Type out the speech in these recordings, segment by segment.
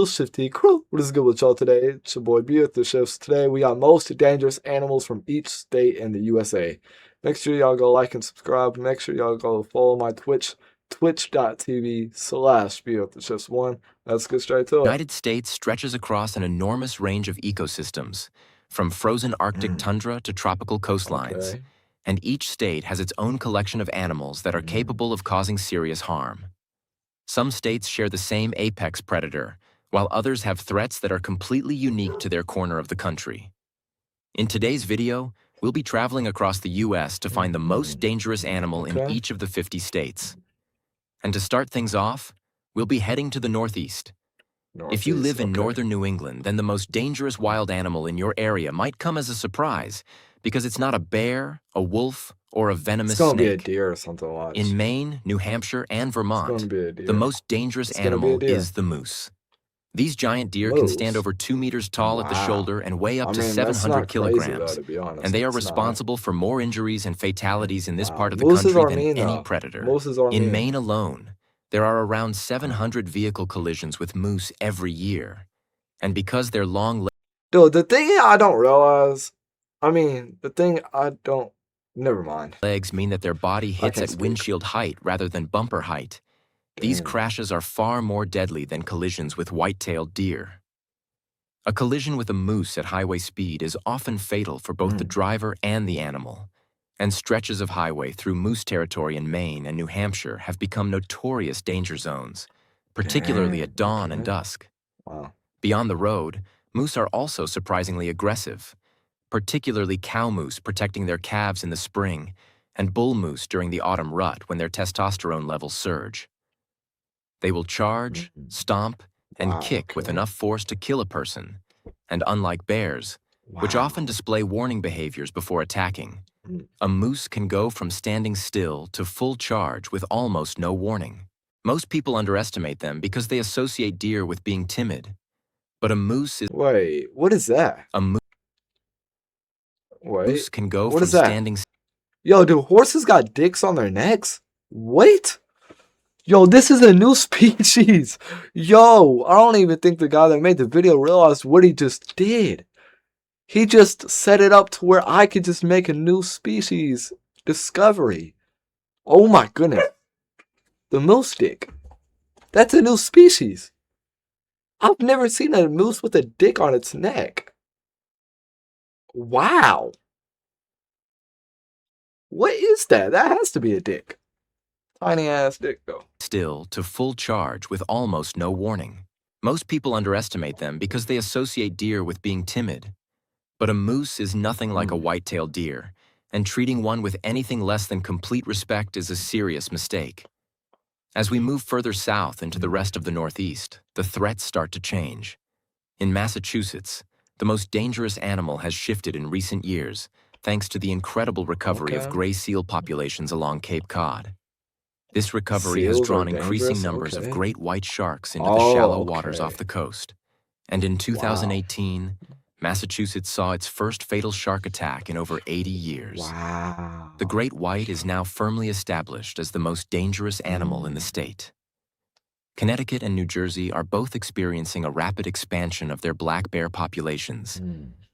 Shifty crew. What is good with y'all today? It's your boy Bwithdashifts. Today we got most dangerous animals from each state in the USA. Make sure y'all go like and subscribe. Make sure y'all go follow my Twitch, twitch.tv/Bwithdashifts1. Let's get straight to it. The United States stretches across an enormous range of ecosystems, from frozen Arctic tundra to tropical coastlines, Okay. and each state has its own collection of animals that are capable of causing serious harm. Some states share the same apex predator, while others have threats that are completely unique to their corner of the country. In today's video, we'll be traveling across the US to find the most dangerous animal in Okay. each of the 50 states. And to start things off, we'll be heading to the Northeast. If you live in northern New England, then the most dangerous wild animal in your area might come as a surprise because it's not a bear, a wolf, or a venomous It's gonna be a snake. deer or something. Watch. In Maine, New Hampshire, and It's gonna Vermont, be a deer. the most dangerous It's gonna be a animal deer. is the moose. These giant deer can stand Moose? over 2 meters tall at the Wow. shoulder and weigh up I to mean, that's 700 not crazy, kilograms, though, to be honest. and they are It's not. responsible for more injuries and fatalities in this Wow. part of the Mooses country are than mean, any though. predator. Mooses are In mean. Maine alone, there are around 700 vehicle collisions with moose every year. And because their long Dude, the thing I don't realize, never mind. legs mean that their body hits can't at speak. windshield height rather than bumper height. These crashes are far more deadly than collisions with white-tailed deer. A collision with a moose at highway speed is often fatal for both the driver and the animal, and stretches of highway through moose territory in Maine and New Hampshire have become notorious danger zones, particularly at dawn and dusk. Wow. Beyond the road, moose are also surprisingly aggressive, particularly cow moose protecting their calves in the spring, and bull moose during the autumn rut when their testosterone levels surge. They will charge, stomp, and kick with enough force to kill a person, and unlike bears, which often display warning behaviors before attacking, a moose can go from standing still to full charge with almost no warning. Most people underestimate them because they associate deer with being timid, but a moose is Wait, what is that? a moose Wait, can go what from is that? standing. Yo, do horses got dicks on their necks? Wait. Yo, this is a new species. Yo, I don't even think the guy that made the video realized what he just did. He just set it up to where I could just make a new species discovery. Oh my goodness. The moose dick. That's a new species. I've never seen a moose with a dick on its neck. Wow. What is that? That has to be a dick. Tiny ass dick, though. Still to full charge with almost no warning. Most people underestimate them because they associate deer with being timid. But a moose is nothing like a white-tailed deer, and treating one with anything less than complete respect is a serious mistake. As we move further south into the rest of the Northeast, the threats start to change. In Massachusetts, the most dangerous animal has shifted in recent years, thanks to the incredible recovery of gray seal populations along Cape Cod. This recovery has drawn increasing numbers of great white sharks into the shallow waters off the coast. And in 2018, Massachusetts saw its first fatal shark attack in over 80 years. Wow. The great white is now firmly established as the most dangerous animal in the state. Connecticut and New Jersey are both experiencing a rapid expansion of their black bear populations.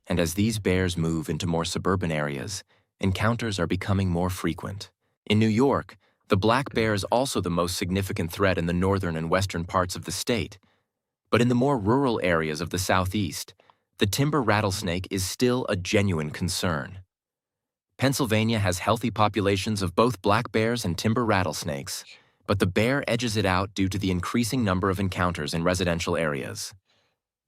And as these bears move into more suburban areas, encounters are becoming more frequent. In New York, the black bear is also the most significant threat in the northern and western parts of the state. But in the more rural areas of the southeast, the timber rattlesnake is still a genuine concern. Pennsylvania has healthy populations of both black bears and timber rattlesnakes, but the bear edges it out due to the increasing number of encounters in residential areas.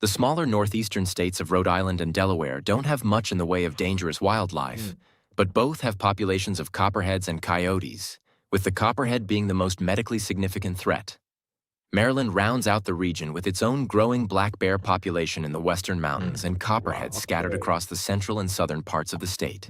The smaller northeastern states of Rhode Island and Delaware don't have much in the way of dangerous wildlife, but both have populations of copperheads and coyotes, with the copperhead being the most medically significant threat. Maryland rounds out the region with its own growing black bear population in the western mountains and copperheads scattered across the central and southern parts of the state.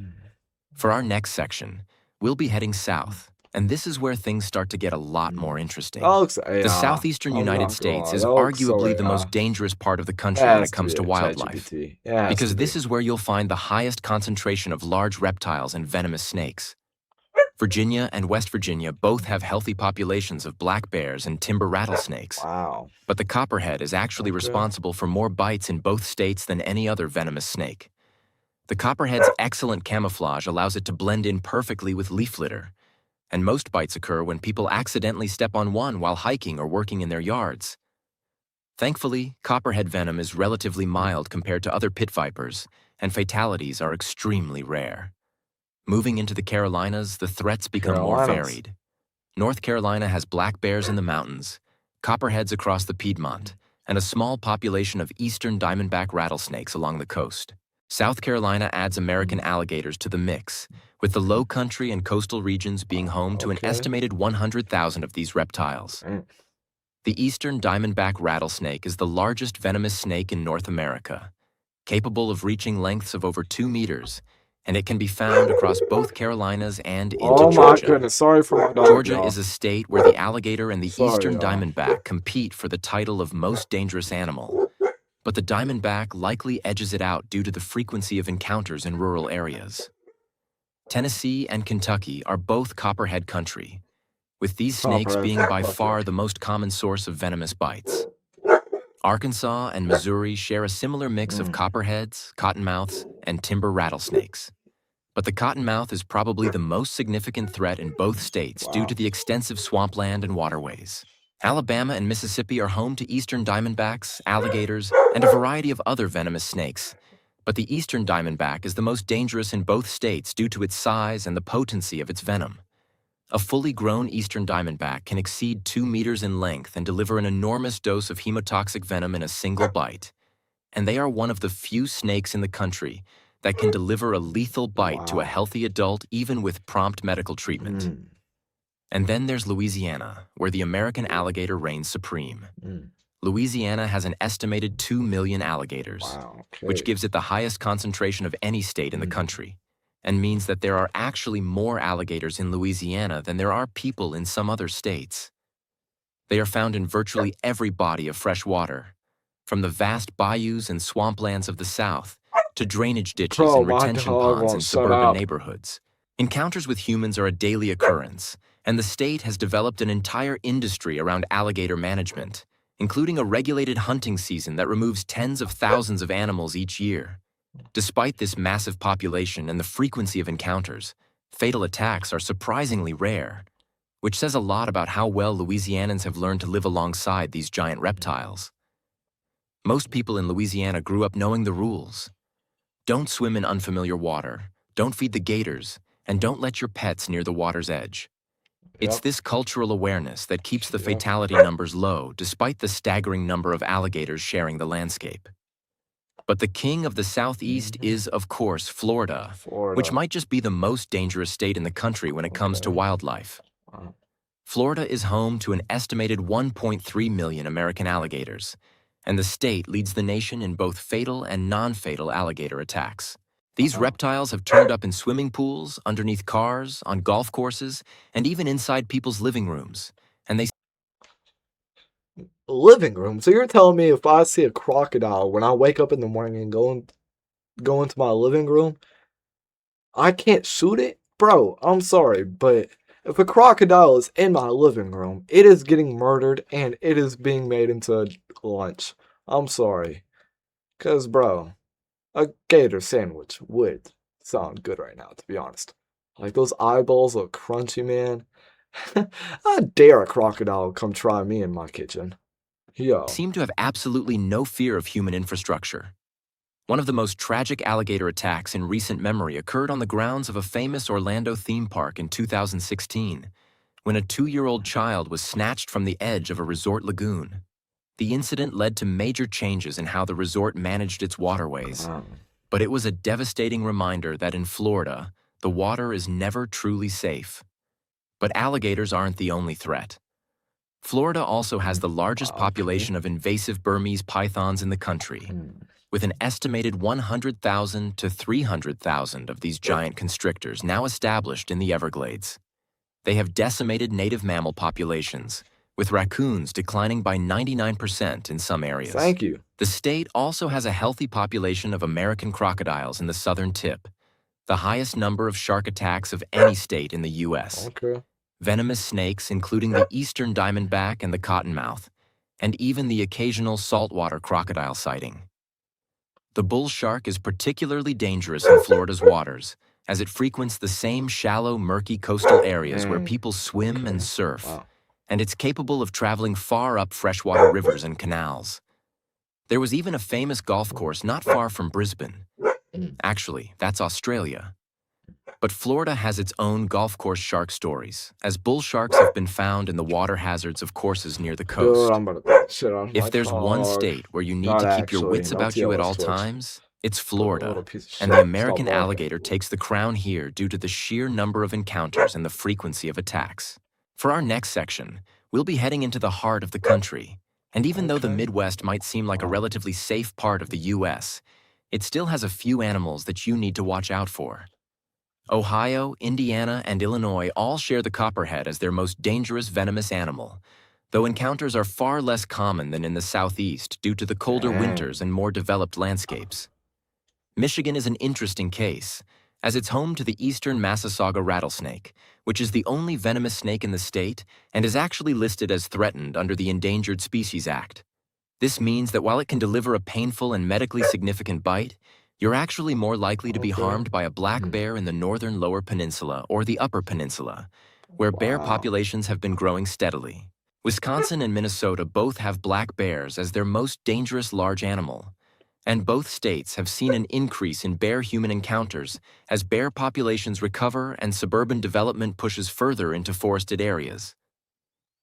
For our next section, we'll be heading south, and this is where things start to get a lot more interesting. The southeastern United States is arguably the most dangerous part of the country when it comes to wildlife, because this is where you'll find the highest concentration of large reptiles and venomous snakes. Virginia and West Virginia both have healthy populations of black bears and timber rattlesnakes. Wow. But the copperhead is actually responsible for more bites in both states than any other venomous snake. The copperhead's excellent camouflage allows it to blend in perfectly with leaf litter, and most bites occur when people accidentally step on one while hiking or working in their yards. Thankfully, copperhead venom is relatively mild compared to other pit vipers, and fatalities are extremely rare. Moving into the Carolinas, the threats become more varied. North Carolina has black bears in the mountains, copperheads across the Piedmont, and a small population of eastern diamondback rattlesnakes along the coast. South Carolina adds American alligators to the mix, with the low country and coastal regions being home to an estimated 100,000 of these reptiles. The eastern diamondback rattlesnake is the largest venomous snake in North America, capable of reaching lengths of over 2 meters, and it can be found across both Carolinas and into Georgia. Oh my goodness, sorry for my dog. Georgia is a state where the alligator and the eastern diamondback compete for the title of most dangerous animal, but the diamondback likely edges it out due to the frequency of encounters in rural areas. Tennessee and Kentucky are both copperhead country, with these snakes being by far the most common source of venomous bites. Arkansas and Missouri share a similar mix of copperheads, cottonmouths, and timber rattlesnakes. But the cottonmouth is probably the most significant threat in both states due to the extensive swampland and waterways. Alabama and Mississippi are home to eastern diamondbacks, alligators, and a variety of other venomous snakes. But the eastern diamondback is the most dangerous in both states due to its size and the potency of its venom. A fully grown eastern diamondback can exceed 2 meters in length and deliver an enormous dose of hemotoxic venom in a single bite. And they are one of the few snakes in the country that can deliver a lethal bite to a healthy adult even with prompt medical treatment. And then there's Louisiana, where the American alligator reigns supreme. Louisiana has an estimated 2 million alligators, which gives it the highest concentration of any state in the country, and means that there are actually more alligators in Louisiana than there are people in some other states. They are found in virtually every body of fresh water, from the vast bayous and swamplands of the South to drainage ditches and retention ponds in suburban neighborhoods. Encounters with humans are a daily occurrence, and the state has developed an entire industry around alligator management, including a regulated hunting season that removes tens of thousands of animals each year. Despite this massive population and the frequency of encounters, fatal attacks are surprisingly rare, which says a lot about how well Louisianans have learned to live alongside these giant reptiles. Most people in Louisiana grew up knowing the rules. Don't swim in unfamiliar water, don't feed the gators, and don't let your pets near the water's edge. It's this cultural awareness that keeps the fatality numbers low despite the staggering number of alligators sharing the landscape. But the king of the Southeast is, of course, Florida, which might just be the most dangerous state in the country when it comes to wildlife. Florida is home to an estimated 1.3 million American alligators, and the state leads the nation in both fatal and non-fatal alligator attacks. These reptiles have turned up in swimming pools, underneath cars, on golf courses, and even inside people's living rooms. And they living room. So you're telling me if I see a crocodile when I wake up in the morning and go into my living room, I can't shoot it? Bro, I'm sorry, but if a crocodile is in my living room, it is getting murdered and it is being made into lunch. I'm sorry. Because, bro, a gator sandwich would sound good right now, to be honest. Like, those eyeballs look crunchy, man. I dare a crocodile come try me in my kitchen. Yo. seem to have absolutely no fear of human infrastructure. One of the most tragic alligator attacks in recent memory occurred on the grounds of a famous Orlando theme park in 2016, when a 2-year-old child was snatched from the edge of a resort lagoon. The incident led to major changes in how the resort managed its waterways, but it was a devastating reminder that in Florida, the water is never truly safe. But alligators aren't the only threat. Florida also has the largest population of invasive Burmese pythons in the country, with an estimated 100,000 to 300,000 of these giant constrictors now established in the Everglades. They have decimated native mammal populations, with raccoons declining by 99% in some areas. Thank you. The state also has a healthy population of American crocodiles in the southern tip, the highest number of shark attacks of any state in the U.S. Okay. Venomous snakes, including the eastern diamondback and the cottonmouth, and even the occasional saltwater crocodile sighting. The bull shark is particularly dangerous in Florida's waters, as it frequents the same shallow, murky coastal areas where people swim and surf, Wow. and it's capable of traveling far up freshwater rivers and canals. There was even a famous golf course not far from Brisbane. Actually, that's Australia. But Florida has its own golf course shark stories, as bull sharks have been found in the water hazards of courses near the coast. Dude, I'm gonna put shit on my If there's one dog. state where you need Not to keep your actually, wits no about you at TLS all Twitch. times, it's Little Florida, piece of and the shit. American Stop barking. alligator takes the crown here due to the sheer number of encounters and the frequency of attacks. For our next section, we'll be heading into the heart of the country, and even though the Okay. Midwest might seem like a relatively safe part of the U.S., it still has a few animals that you need to watch out for. Ohio, Indiana, and Illinois all share the copperhead as their most dangerous venomous animal, though encounters are far less common than in the Southeast due to the colder winters and more developed landscapes. Michigan is an interesting case, as it's home to the eastern Massasauga rattlesnake, which is the only venomous snake in the state and is actually listed as threatened under the Endangered Species Act. This means that while it can deliver a painful and medically significant bite, you're actually more likely to be harmed by a black bear in the northern Lower Peninsula or the Upper Peninsula, where bear populations have been growing steadily. Wisconsin and Minnesota both have black bears as their most dangerous large animal, and both states have seen an increase in bear-human encounters as bear populations recover and suburban development pushes further into forested areas.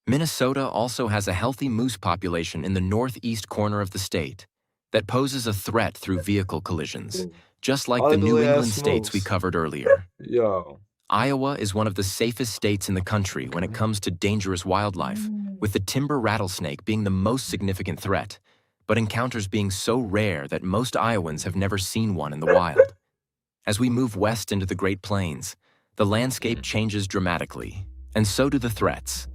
Minnesota also has a healthy moose population in the northeast corner of the state that poses a threat through vehicle collisions, just like the New England states we covered earlier. Yo. Iowa is one of the safest states in the country when it comes to dangerous wildlife, with the timber rattlesnake being the most significant threat, but encounters being so rare that most Iowans have never seen one in the wild. As we move west into the Great Plains, the landscape changes dramatically, and so do the threats.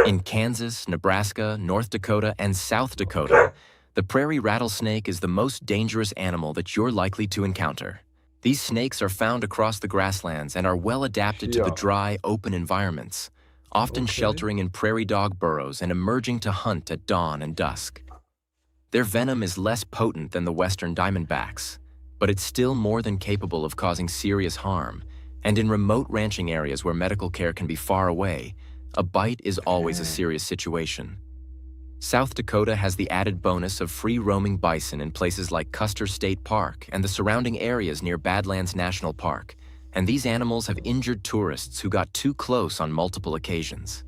In Kansas, Nebraska, North Dakota, and South Dakota, the prairie rattlesnake is the most dangerous animal that you're likely to encounter. These snakes are found across the grasslands and are well adapted to the dry, open environments, often sheltering in prairie dog burrows and emerging to hunt at dawn and dusk. Their venom is less potent than the western diamondbacks, but it's still more than capable of causing serious harm, and in remote ranching areas where medical care can be far away, a bite is always a serious situation. South Dakota has the added bonus of free-roaming bison in places like Custer State Park and the surrounding areas near Badlands National Park, and these animals have injured tourists who got too close on multiple occasions.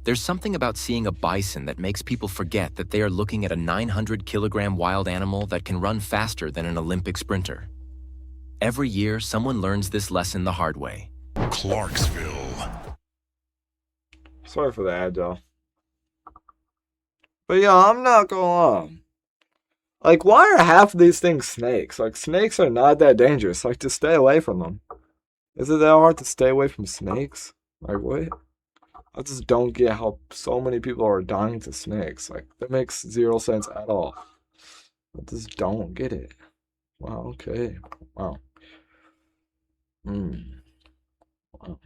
There's something about seeing a bison that makes people forget that they are looking at a 900-kilogram wild animal that can run faster than an Olympic sprinter. Every year, someone learns this lesson the hard way. Clarksville. Sorry for the ad, though. But yeah, I'm not gonna lie. Like, why are half of these things snakes? Like, snakes are not that dangerous. Like, just stay away from them. Is it that hard to stay away from snakes? Like, what? I just don't get how so many people are dying to snakes. Like, that makes zero sense at all. I just don't get it. Wow, okay. Wow. Wow.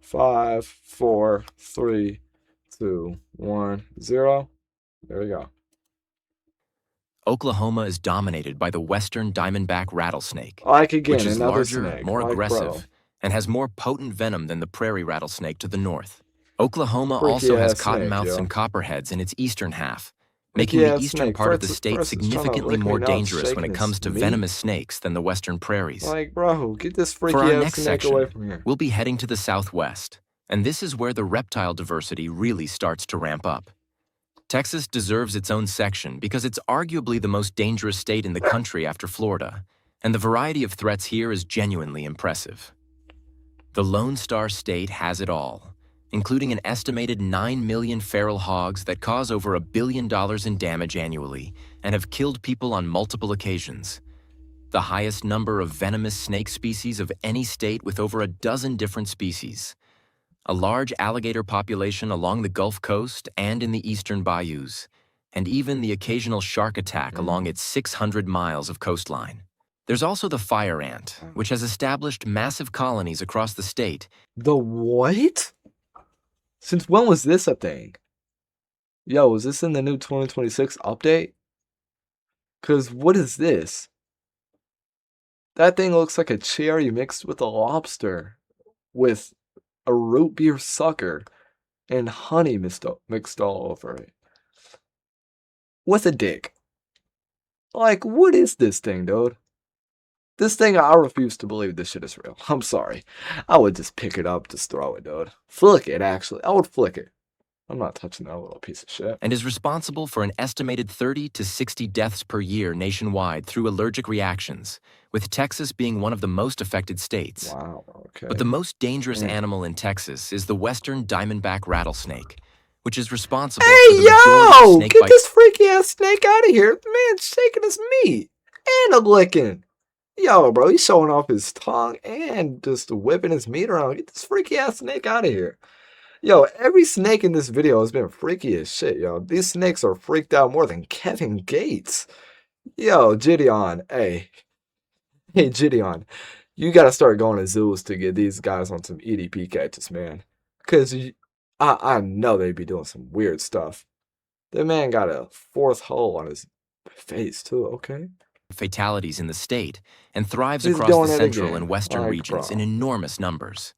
5, 4, 3, 2, 1, 0. There we go. Oklahoma is dominated by the western diamondback rattlesnake, Like again, which is another larger, snake. more Like, aggressive, bro. and has more potent venom than the prairie rattlesnake to the north. Oklahoma Freaky also has ass snake, cottonmouths yo. and copperheads in its eastern half, Freaky making the ass eastern snake. part of the First- state first it's trying to significantly lick me, more now it's dangerous when shaking it comes its to meat. venomous snakes than the western prairies. Like, bro, get this freaky For our ass next snake section, away from here. we'll be heading to the southwest, and this is where the reptile diversity really starts to ramp up. Texas deserves its own section because it's arguably the most dangerous state in the country after Florida, and the variety of threats here is genuinely impressive. The Lone Star State has it all, including an estimated 9 million feral hogs that cause over $1 billion in damage annually and have killed people on multiple occasions. The highest number of venomous snake species of any state with over a dozen different species, a large alligator population along the Gulf Coast and in the eastern bayous, and even the occasional shark attack along its 600 miles of coastline. There's also the fire ant, which has established massive colonies across the state. The what? Since when was this a thing? Yo, was this in the new 2026 update? Cause what is this? That thing looks like a cherry mixed with a lobster, with a root beer sucker, and honey mixed all over it. With a dick. Like, what is this thing, dude? This thing, I refuse to believe this shit is real. I'm sorry. I would just pick it up, just throw it, dude. Flick it, actually. I would flick it. I'm not touching that little piece of shit. And is responsible for an estimated 30 to 60 deaths per year nationwide through allergic reactions, with Texas being one of the most affected states. Wow, okay. But the most dangerous animal in Texas is the western diamondback rattlesnake, which is responsible for the majority of snake Get bites. this freaky ass snake out of here. The man's shaking his meat and a licking. Yo, bro, he's showing off his tongue and just whipping his meat around. Get this freaky ass snake out of here. Yo, every snake in this video has been freaky as shit, yo. These snakes are freaked out more than Kevin Gates. Yo, Gideon, hey, Gideon, you gotta start going to zoos to get these guys on some EDP catches, man. Cause I know they'd be doing some weird stuff. That man got a fourth hole on his face too, okay? Fatalities in the state and thrives He's across doing the it central again. and western Like, regions bro. in enormous numbers.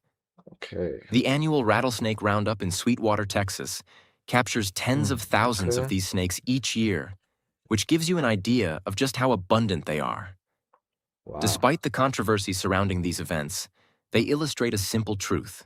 Okay. The annual rattlesnake roundup in Sweetwater, Texas, captures tens of thousands of okay. these snakes each year, which gives you an idea of just how abundant they are. Wow. Despite the controversy surrounding these events, they illustrate a simple truth.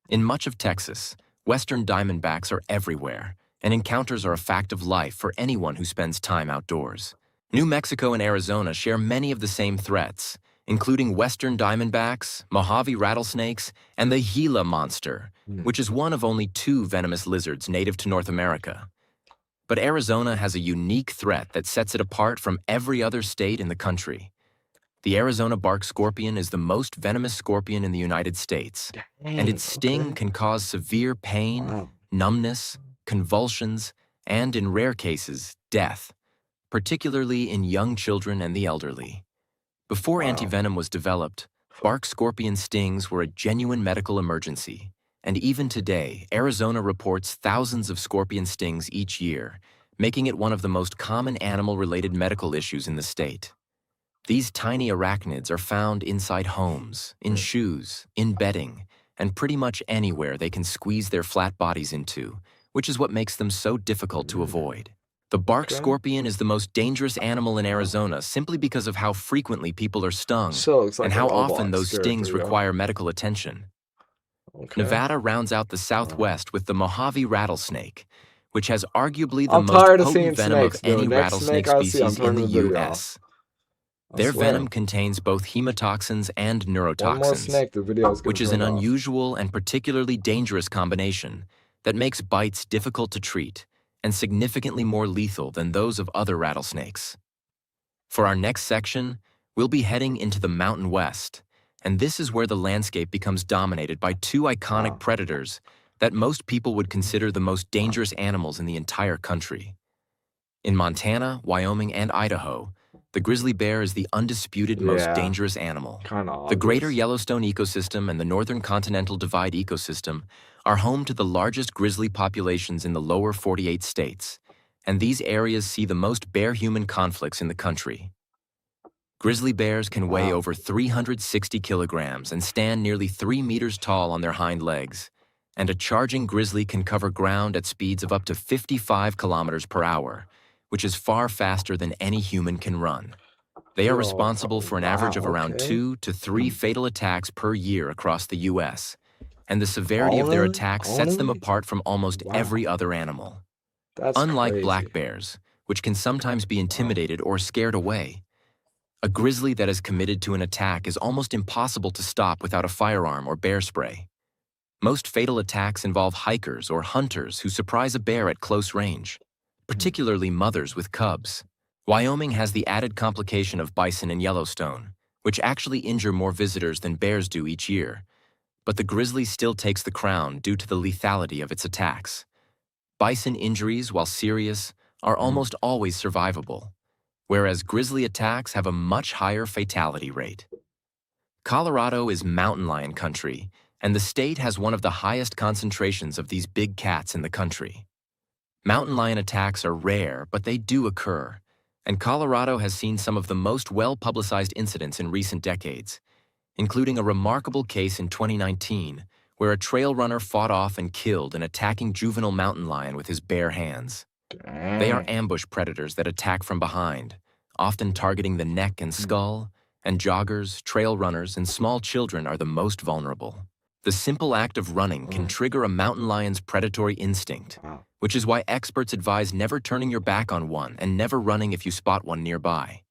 In much of Texas, western diamondbacks are everywhere, and encounters are a fact of life for anyone who spends time outdoors. New Mexico and Arizona share many of the same threats, including western diamondbacks, Mojave rattlesnakes, and the Gila monster, which is one of only 2 venomous lizards native to North America. But Arizona has a unique threat that sets it apart from every other state in the country. The Arizona bark scorpion is the most venomous scorpion in the United States, and its sting can cause severe pain, Wow. numbness, convulsions, and in rare cases, death, particularly in young children and the elderly. Before Wow. antivenom was developed, bark scorpion stings were a genuine medical emergency, and even today, Arizona reports thousands of scorpion stings each year, making it one of the most common animal-related medical issues in the state. These tiny arachnids are found inside homes, in shoes, in bedding, and pretty much anywhere they can squeeze their flat bodies into, which is what makes them so difficult to avoid. The bark scorpion is the most dangerous animal in Arizona simply because of how frequently people are stung So it's like and a how Roblox often those stings character, yo. require medical attention. Okay. Nevada rounds out the Southwest with the Mojave rattlesnake, which has arguably the I'm most tired of seeing potent venom snakes, of any dude. Next rattlesnake snake I see, I'm species in turning the the video off. U.S. I Their swear. venom contains both hemotoxins and One more neurotoxins, snake, the video is which is an turned off. unusual and particularly dangerous combination that makes bites difficult to treat and significantly more lethal than those of other rattlesnakes. For our next section, we'll be heading into the Mountain West, and this is where the landscape becomes dominated by 2 iconic Wow. predators that most people would consider the most dangerous animals in the entire country. In Montana, Wyoming, and Idaho, the grizzly bear is the undisputed most Yeah. dangerous animal. Kinda The greater obvious. Yellowstone ecosystem and the Northern Continental Divide ecosystem are home to the largest grizzly populations in the lower 48 states, and these areas see the most bear-human conflicts in the country. Grizzly bears can weigh Wow. over 360 kilograms and stand nearly 3 meters tall on their hind legs, and a charging grizzly can cover ground at speeds of up to 55 kilometers per hour, which is far faster than any human can run. They are Yo, responsible for an average of around okay. 2 to 3 fatal attacks per year across the U.S., and the severity of their Only? attacks sets them Only? apart from almost Wow. every other animal. That's Unlike crazy. black bears, which can sometimes be intimidated or scared away, a grizzly that is committed to an attack is almost impossible to stop without a firearm or bear spray. Most fatal attacks involve hikers or hunters who surprise a bear at close range, particularly mothers with cubs. Wyoming has the added complication of bison and Yellowstone, which actually injure more visitors than bears do each year. but the grizzly still takes the crown due to the lethality of its attacks. Bison injuries, while serious, are almost always survivable, whereas grizzly attacks have a much higher fatality rate. Colorado is mountain lion country, and the state has one of the highest concentrations of these big cats in the country. Mountain lion attacks are rare, but they do occur, and Colorado has seen some of the most well-publicized incidents in recent decades, including a remarkable case in 2019 where a trail runner fought off and killed an attacking juvenile mountain lion with his bare hands. They are ambush predators that attack from behind, often targeting the neck and skull, and joggers, trail runners, and small children are the most vulnerable. The simple act of running can trigger a mountain lion's predatory instinct, which is why experts advise never turning your back on one and never running if you spot one nearby.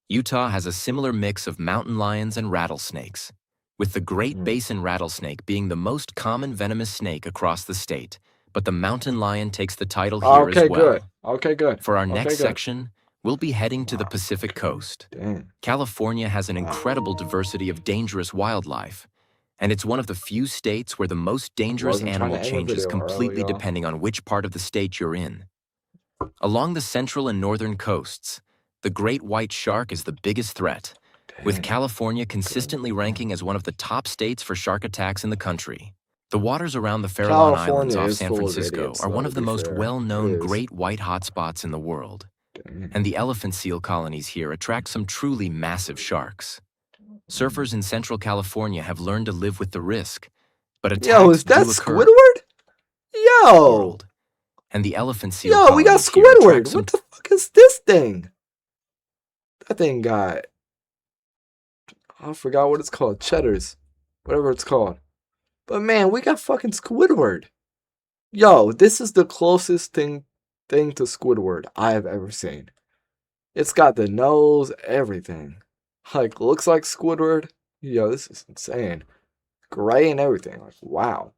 Utah has a similar mix of mountain lions and rattlesnakes, with the Great Basin rattlesnake being the most common venomous snake across the state, but the mountain lion takes the title here as well. Okay, good. For our next section, we'll be heading to the Pacific Coast. California has an incredible diversity of dangerous wildlife, and it's one of the few states where the most dangerous animal changes completely depending on which part of the state you're in. Along the central and northern coasts, the great white shark is the biggest threat, with California consistently ranking as one of the top states for shark attacks in the country. The waters around the Farallon Islands off San Francisco are one of the most well-known great white hotspots in the world, and the elephant seal colonies here attract some truly massive sharks. Surfers in Central California have learned to live with the risk, but attacks is that do occur. Squidward? Yo! World. And the elephant seal Yo, we got colonies here attract Squidward. some What the fuck is this thing? That thing got... I forgot what it's called. Cheddars. Whatever it's called. But man, we got fucking Squidward. Yo, this is the closest thing to Squidward I have ever seen. It's got the nose, everything. Like, looks like Squidward. Yo, this is insane. Gray and everything. Like, wow.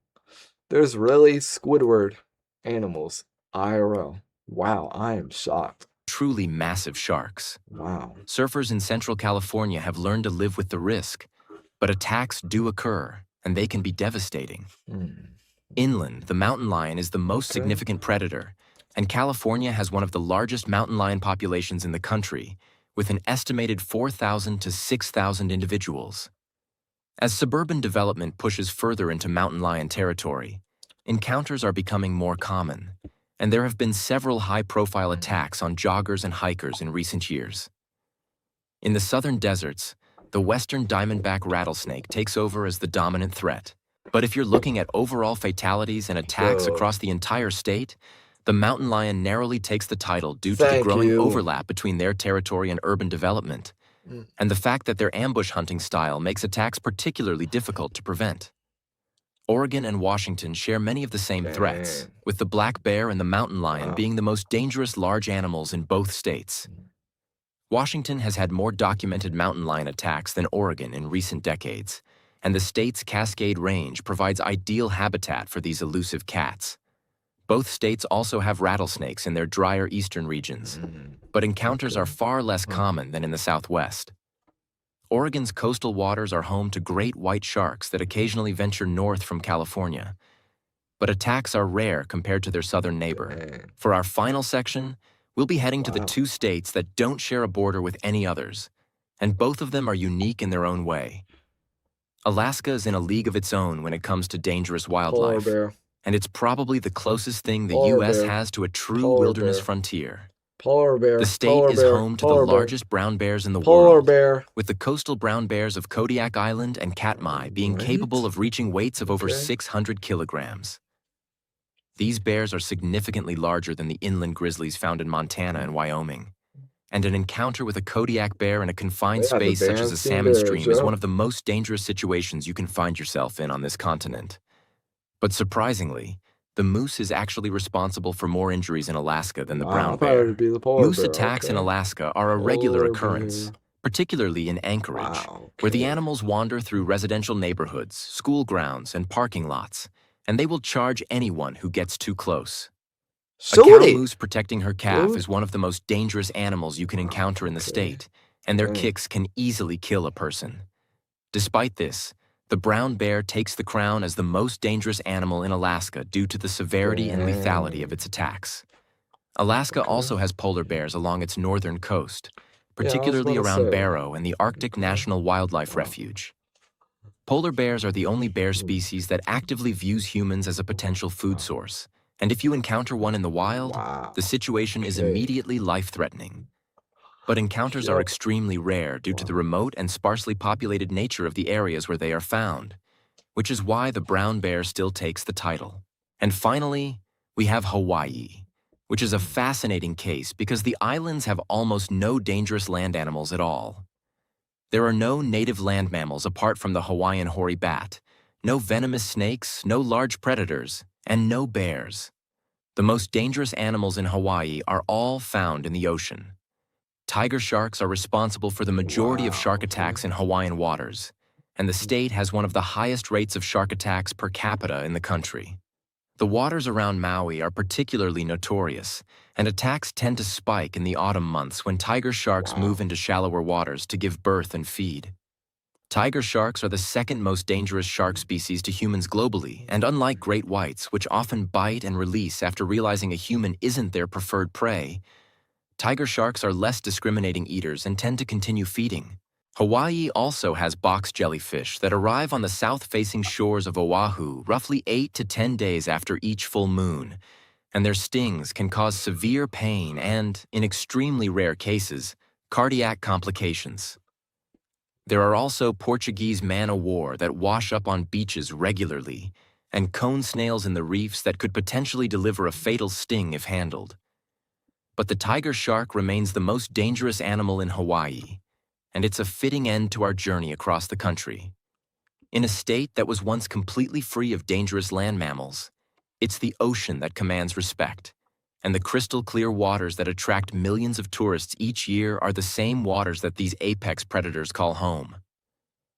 There's really Squidward animals. IRL. Wow, I am shocked. truly massive sharks. Wow. Surfers in Central California have learned to live with the risk, but attacks do occur, and they can be devastating. Inland, the mountain lion is the most significant predator, and California has one of the largest mountain lion populations in the country, with an estimated 4,000 to 6,000 individuals. As suburban development pushes further into mountain lion territory, encounters are becoming more common, and there have been several high-profile attacks on joggers and hikers in recent years. In the southern deserts, the western diamondback rattlesnake takes over as the dominant threat. But if you're looking at overall fatalities and attacks across the entire state, the mountain lion narrowly takes the title due to the growing overlap between their territory and urban development, and the fact that their ambush hunting style makes attacks particularly difficult to prevent. Oregon and Washington share many of the same threats, with the black bear and the mountain lion being the most dangerous large animals in both states. Washington has had more documented mountain lion attacks than Oregon in recent decades, and the state's Cascade Range provides ideal habitat for these elusive cats. Both states also have rattlesnakes in their drier eastern regions, but encounters are far less common than in the Southwest. Oregon's coastal waters are home to great white sharks that occasionally venture north from California, but attacks are rare compared to their southern neighbor. For our final section, we'll be heading to the two states that don't share a border with any others, and both of them are unique in their own way. Alaska is in a league of its own when it comes to dangerous wildlife, and it's probably the closest thing the U.S. has to a true wilderness frontier. The state is home to the largest brown bears in the world, with the coastal brown bears of Kodiak Island and Katmai being capable of reaching weights of over 600 kilograms. These bears are significantly larger than the inland grizzlies found in Montana and Wyoming, and an encounter with a Kodiak bear in a confined space such as a salmon stream is one of the most dangerous situations you can find yourself in on this continent. But surprisingly, the moose is actually responsible for more injuries in Alaska than the brown bear. Moose attacks in Alaska are a regular occurrence, particularly in Anchorage, where the animals wander through residential neighborhoods, school grounds, and parking lots, and they will charge anyone who gets too close. A cow moose protecting her calf is one of the most dangerous animals you can encounter in the state, and their kicks can easily kill a person. Despite this, The brown bear takes the crown as the most dangerous animal in Alaska due to the severity and lethality of its attacks. Alaska also has polar bears along its northern coast, particularly around Barrow and the Arctic National Wildlife Refuge. Polar bears are the only bear species that actively views humans as a potential food source, and if you encounter one in the wild, the situation is immediately life-threatening. But encounters are extremely rare due to the remote and sparsely populated nature of the areas where they are found, which is why the brown bear still takes the title. And finally, we have Hawaii, which is a fascinating case because the islands have almost no dangerous land animals at all. There are no native land mammals apart from the Hawaiian hoary bat, no venomous snakes, no large predators, and no bears. The most dangerous animals in Hawaii are all found in the ocean. Tiger sharks are responsible for the majority of shark attacks in Hawaiian waters, and the state has one of the highest rates of shark attacks per capita in the country. The waters around Maui are particularly notorious, and attacks tend to spike in the autumn months when tiger sharks move into shallower waters to give birth and feed. Tiger sharks are the second most dangerous shark species to humans globally, and unlike great whites, which often bite and release after realizing a human isn't their preferred prey, tiger sharks are less discriminating eaters and tend to continue feeding. Hawaii also has box jellyfish that arrive on the south-facing shores of Oahu roughly 8 to 10 days after each full moon, and their stings can cause severe pain and, in extremely rare cases, cardiac complications. There are also Portuguese man-o'-war that wash up on beaches regularly, and cone snails in the reefs that could potentially deliver a fatal sting if handled. But the tiger shark remains the most dangerous animal in Hawaii, and it's a fitting end to our journey across the country. In a state that was once completely free of dangerous land mammals, it's the ocean that commands respect, and the crystal-clear waters that attract millions of tourists each year are the same waters that these apex predators call home.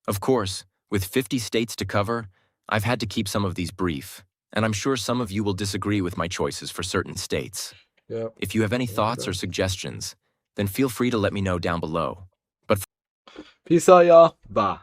Of course, with 50 states to cover, I've had to keep some of these brief, and I'm sure some of you will disagree with my choices for certain states. If you have any thoughts or suggestions, then feel free to let me know down below. Peace out, y'all. Bye.